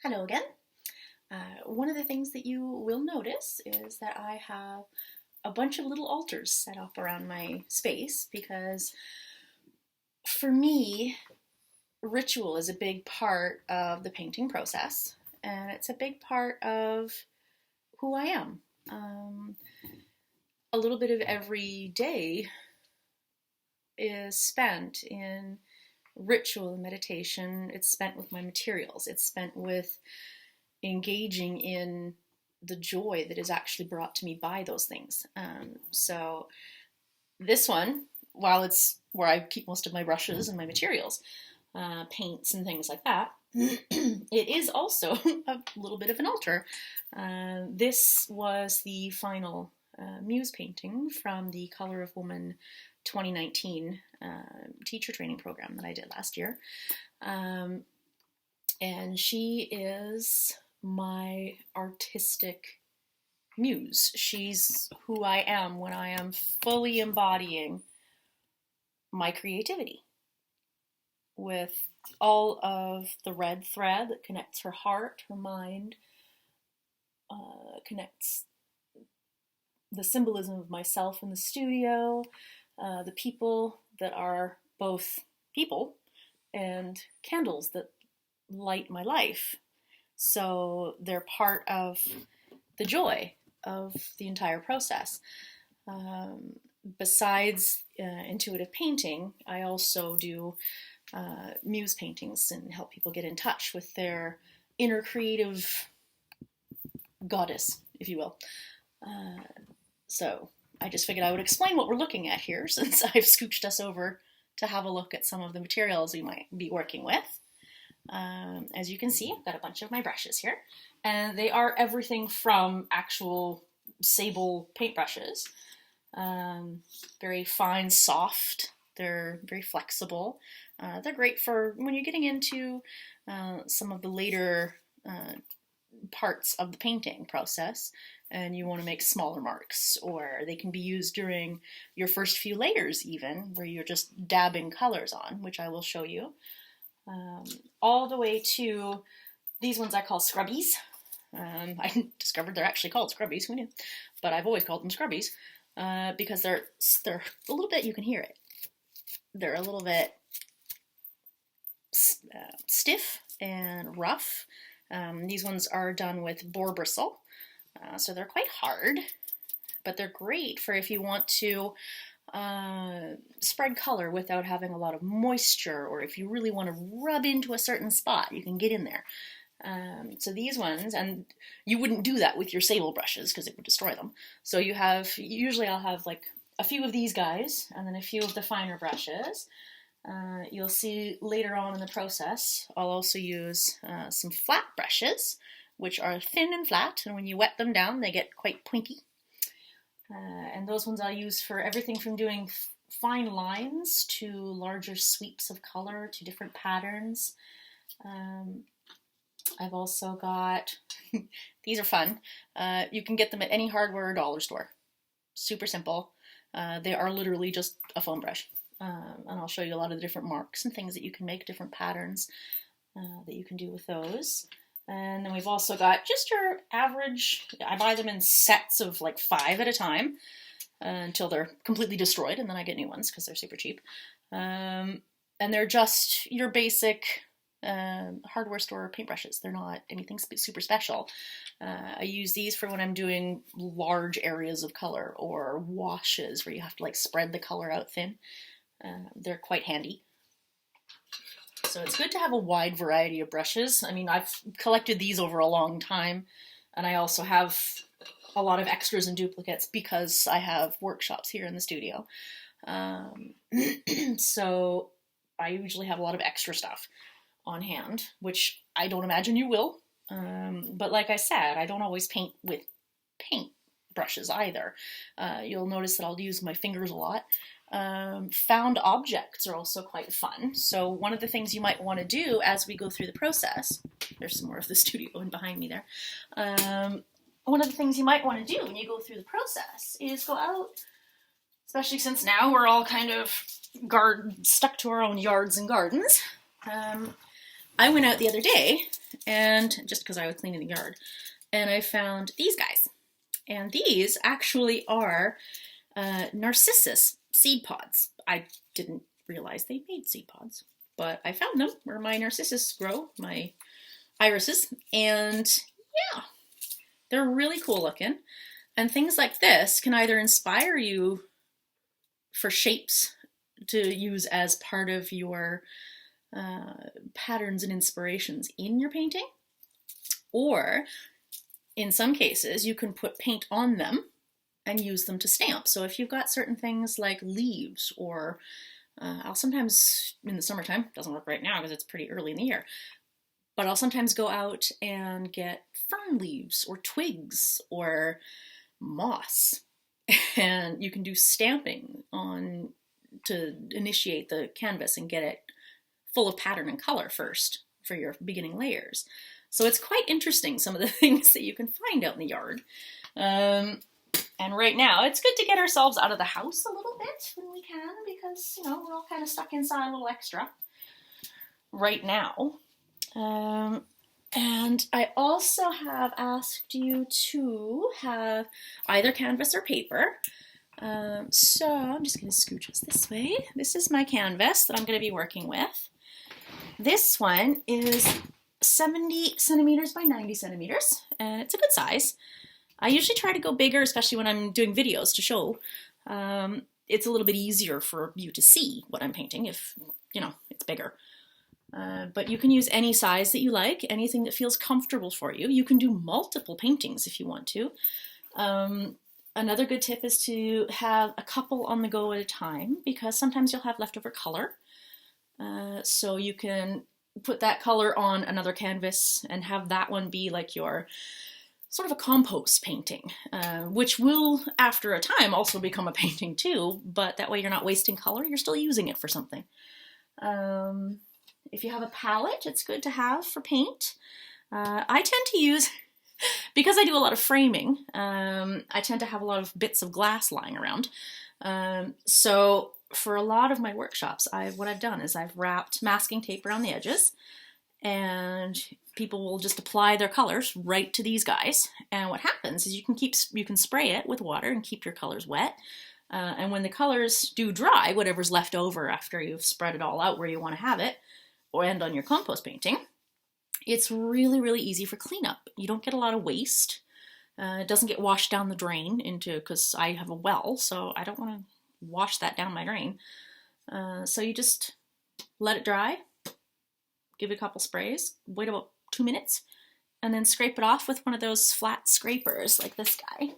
Hello again. One of the things that you will notice is that I have a bunch of little altars set up around my space because for me, ritual is a big part of the painting process and it's a big part of who I am. A little bit of every day is spent in ritual and meditation. It's spent with my materials. It's spent with engaging in the joy that is actually brought to me by those things. So this one, while it's where I keep most of my brushes and my materials, paints and things like that, it is also a little bit of an altar. This was the final muse painting from the Color of Woman 2019 teacher training program that I did last year. And she is my artistic muse. She's who I am when I am fully embodying my creativity with all of the red thread that connects her heart, her mind, connects the symbolism of myself in the studio, the people that are both people and candles that light my life. So they're part of the joy of the entire process. Besides intuitive painting, I also do muse paintings and help people get in touch with their inner creative goddess, if you will. So I just figured I would explain what we're looking at here since I've scooched us over to have a look at some of the materials we might be working with. As you can see, I've got a bunch of my brushes here, and they are everything from actual sable paintbrushes, very fine, soft, they're very flexible, they're great for when you're getting into some of the later parts of the painting process and you want to make smaller marks, or they can be used during your first few layers even, where you're just dabbing colors on, which I will show you. All the way to these ones I call scrubbies. I discovered they're actually called scrubbies, who knew? But I've always called them scrubbies because they're a little bit, you can hear it, they're a little bit stiff and rough. These ones are done with boar bristle, so they're quite hard, but they're great for if you want to spread color without having a lot of moisture, or if you really want to rub into a certain spot, you can get in there. So these ones, and you wouldn't do that with your sable brushes because it would destroy them. So you have, usually I'll have like a few of these guys and then a few of the finer brushes. You'll see later on in the process, I'll also use some flat brushes, which are thin and flat, and when you wet them down, they get quite pointy. And those ones I'll use for everything from doing fine lines to larger sweeps of color to different patterns. I've also got, these are fun, you can get them at any hardware or dollar store. Super simple. They are literally just a foam brush. And I'll show you a lot of the different marks and things that you can make, different patterns that you can do with those. And then we've also got just your average, I buy them in sets of like 5 at a time until they're completely destroyed, and then I get new ones because they're super cheap. And they're just your basic hardware store paintbrushes. They're not anything super special. I use these for when I'm doing large areas of color or washes where you have to like spread the color out thin. They're quite handy. So it's good to have a wide variety of brushes. I mean, I've collected these over a long time, and I also have a lot of extras and duplicates because I have workshops here in the studio. So I usually have a lot of extra stuff on hand, which I don't imagine you will. But like I said, I don't always paint with paint brushes either. You'll notice that I'll use my fingers a lot. Found objects are also quite fun. So one of the things you might want to do as we go through the process, there's some more of the studio in behind me there. One of the things you might want to do when you go through the process is go out, especially since now we're all kind of stuck to our own yards and gardens. I went out the other day, and just because I was cleaning the yard, and I found these guys. And these actually are narcissus seed pods. I didn't realize they made seed pods, but I found them where my narcissus grow, my irises, and yeah, they're really cool looking. And things like this can either inspire you for shapes to use as part of your patterns and inspirations in your painting, or in some cases you can put paint on them and use them to stamp. So if you've got certain things like leaves, or I'll sometimes, in the summertime, doesn't work right now because it's pretty early in the year, but I'll sometimes go out and get fern leaves or twigs or moss, and you can do stamping on to initiate the canvas and get it full of pattern and color first for your beginning layers. So it's quite interesting, some of the things that you can find out in the yard. And right now, it's good to get ourselves out of the house a little bit when we can, because, you know, we're all kind of stuck inside a little extra right now. And I also have asked you to have either canvas or paper. So I'm just going to scooch us this way. This is my canvas that I'm going to be working with. This one is 70 centimeters by 90 centimeters, and it's a good size. I usually try to go bigger, especially when I'm doing videos to show. It's a little bit easier for you to see what I'm painting if, you know, it's bigger. But you can use any size that you like, anything that feels comfortable for you. You can do multiple paintings if you want to. Another good tip is to have a couple on the go at a time, because sometimes you'll have leftover color. So you can put that color on another canvas and have that one be like your sort of a compost painting, which will, after a time, also become a painting too, but that way you're not wasting color, you're still using it for something. If you have a palette, it's good to have for paint. I tend to use, because I do a lot of framing, I tend to have a lot of bits of glass lying around. So for a lot of my workshops, what I've done is I've wrapped masking tape around the edges, and people will just apply their colors right to these guys. And what happens is you can spray it with water and keep your colors wet. And when the colors do dry, whatever's left over after you've spread it all out where you want to have it, or end on your compost painting, it's really, really easy for cleanup. You don't get a lot of waste. It doesn't get washed down the drain because I have a well, so I don't want to wash that down my drain. So you just let it dry, give it a couple sprays, wait about 2 minutes, and then scrape it off with one of those flat scrapers like this guy.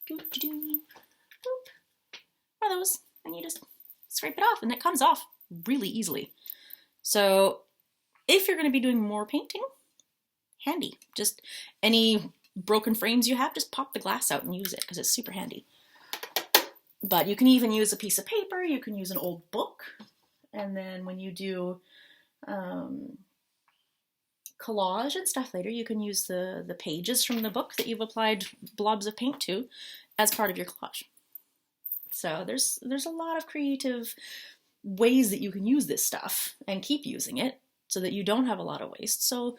One of those, and you just scrape it off, and it comes off really easily. So if you're going to be doing more painting, handy. Just any broken frames you have, just pop the glass out and use it, because it's super handy. But you can even use a piece of paper, you can use an old book, and then when you do collage and stuff later, you can use the pages from the book that you've applied blobs of paint to as part of your collage. So there's a lot of creative ways that you can use this stuff and keep using it so that you don't have a lot of waste. So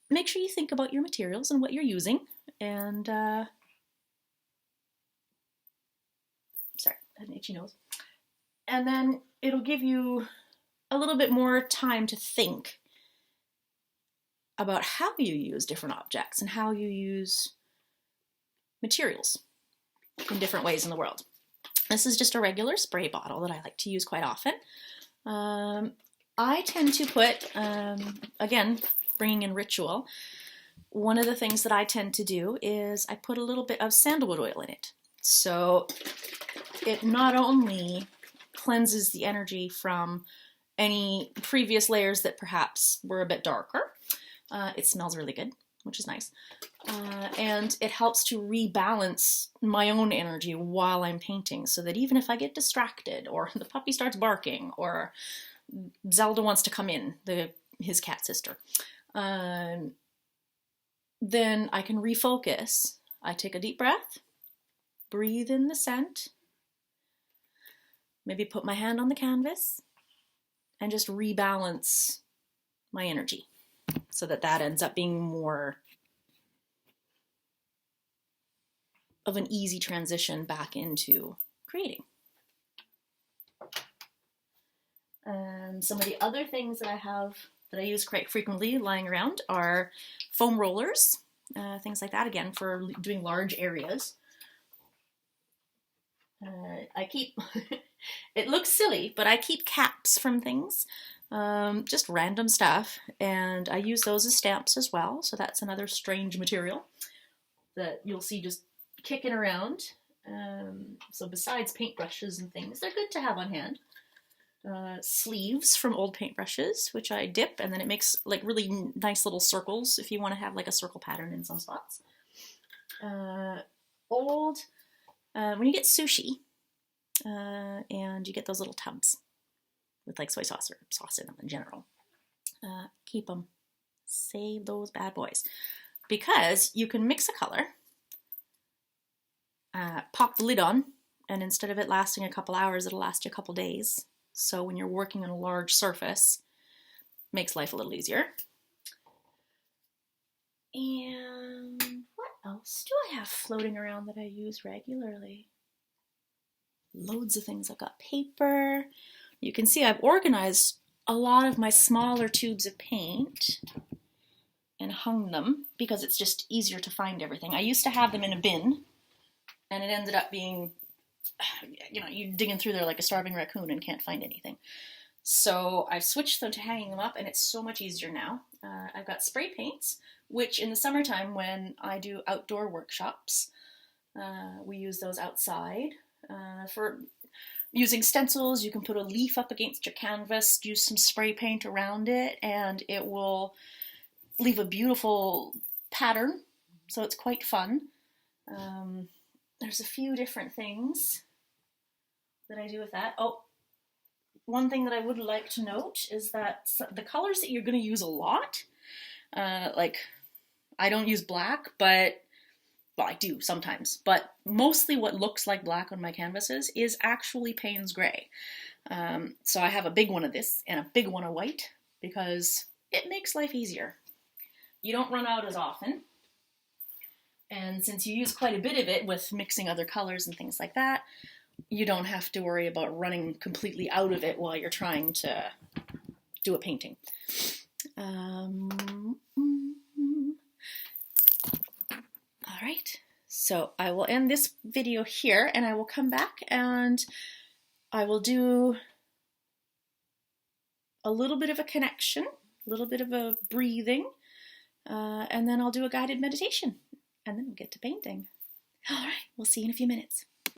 make sure you think about your materials and what you're using, and sorry, I had an itchy nose. And then it'll give you a little bit more time to think about how you use different objects and how you use materials in different ways in the world. This is just a regular spray bottle that I like to use quite often. I tend to put, again, bringing in ritual, one of the things that I tend to do is I put a little bit of sandalwood oil in it. So it not only cleanses the energy from any previous layers that perhaps were a bit darker, it smells really good, which is nice, and it helps to rebalance my own energy while I'm painting, so that even if I get distracted, or the puppy starts barking, or Zelda wants to come in, his cat sister, then I can refocus. I take a deep breath, breathe in the scent, maybe put my hand on the canvas, and just rebalance my energy so that that ends up being more of an easy transition back into creating. Some of the other things that I have that I use quite frequently lying around are foam rollers, things like that, again, for doing large areas. I keep, it looks silly, but I keep caps from things, just random stuff, and I use those as stamps as well, so that's another strange material that you'll see just kicking around. So besides paintbrushes and things, they're good to have on hand. Sleeves from old paintbrushes, which I dip, and then it makes like really nice little circles if you want to have like a circle pattern in some spots. When you get sushi, and you get those little tubs with like soy sauce or sauce in them in general, keep them. Save those bad boys. Because you can mix a color, pop the lid on, and instead of it lasting a couple hours, it'll last you a couple days. So when you're working on a large surface, it makes life a little easier. And what else do I have floating around that I use regularly? Loads of things. I've got paper. You can see I've organized a lot of my smaller tubes of paint and hung them because it's just easier to find everything. I used to have them in a bin, and it ended up being, you know, you're digging through there like a starving raccoon and can't find anything. So I've switched them to hanging them up, and it's so much easier now. I've got spray paints, which in the summertime when I do outdoor workshops, we use those outside. For using stencils, you can put a leaf up against your canvas, use some spray paint around it, and it will leave a beautiful pattern, so it's quite fun. There's a few different things that I do with that. Oh, one thing that I would like to note is that the colors that you're going to use a lot, like I don't use black, but well, I do sometimes, but mostly what looks like black on my canvases is actually Payne's Gray. So I have a big one of this and a big one of white because it makes life easier. You don't run out as often. And since you use quite a bit of it with mixing other colors and things like that, you don't have to worry about running completely out of it while you're trying to do a painting. All right, so I will end this video here, and I will come back and I will do a little bit of a connection, a little bit of a breathing, and then I'll do a guided meditation, and then we'll get to painting. All right, we'll see you in a few minutes.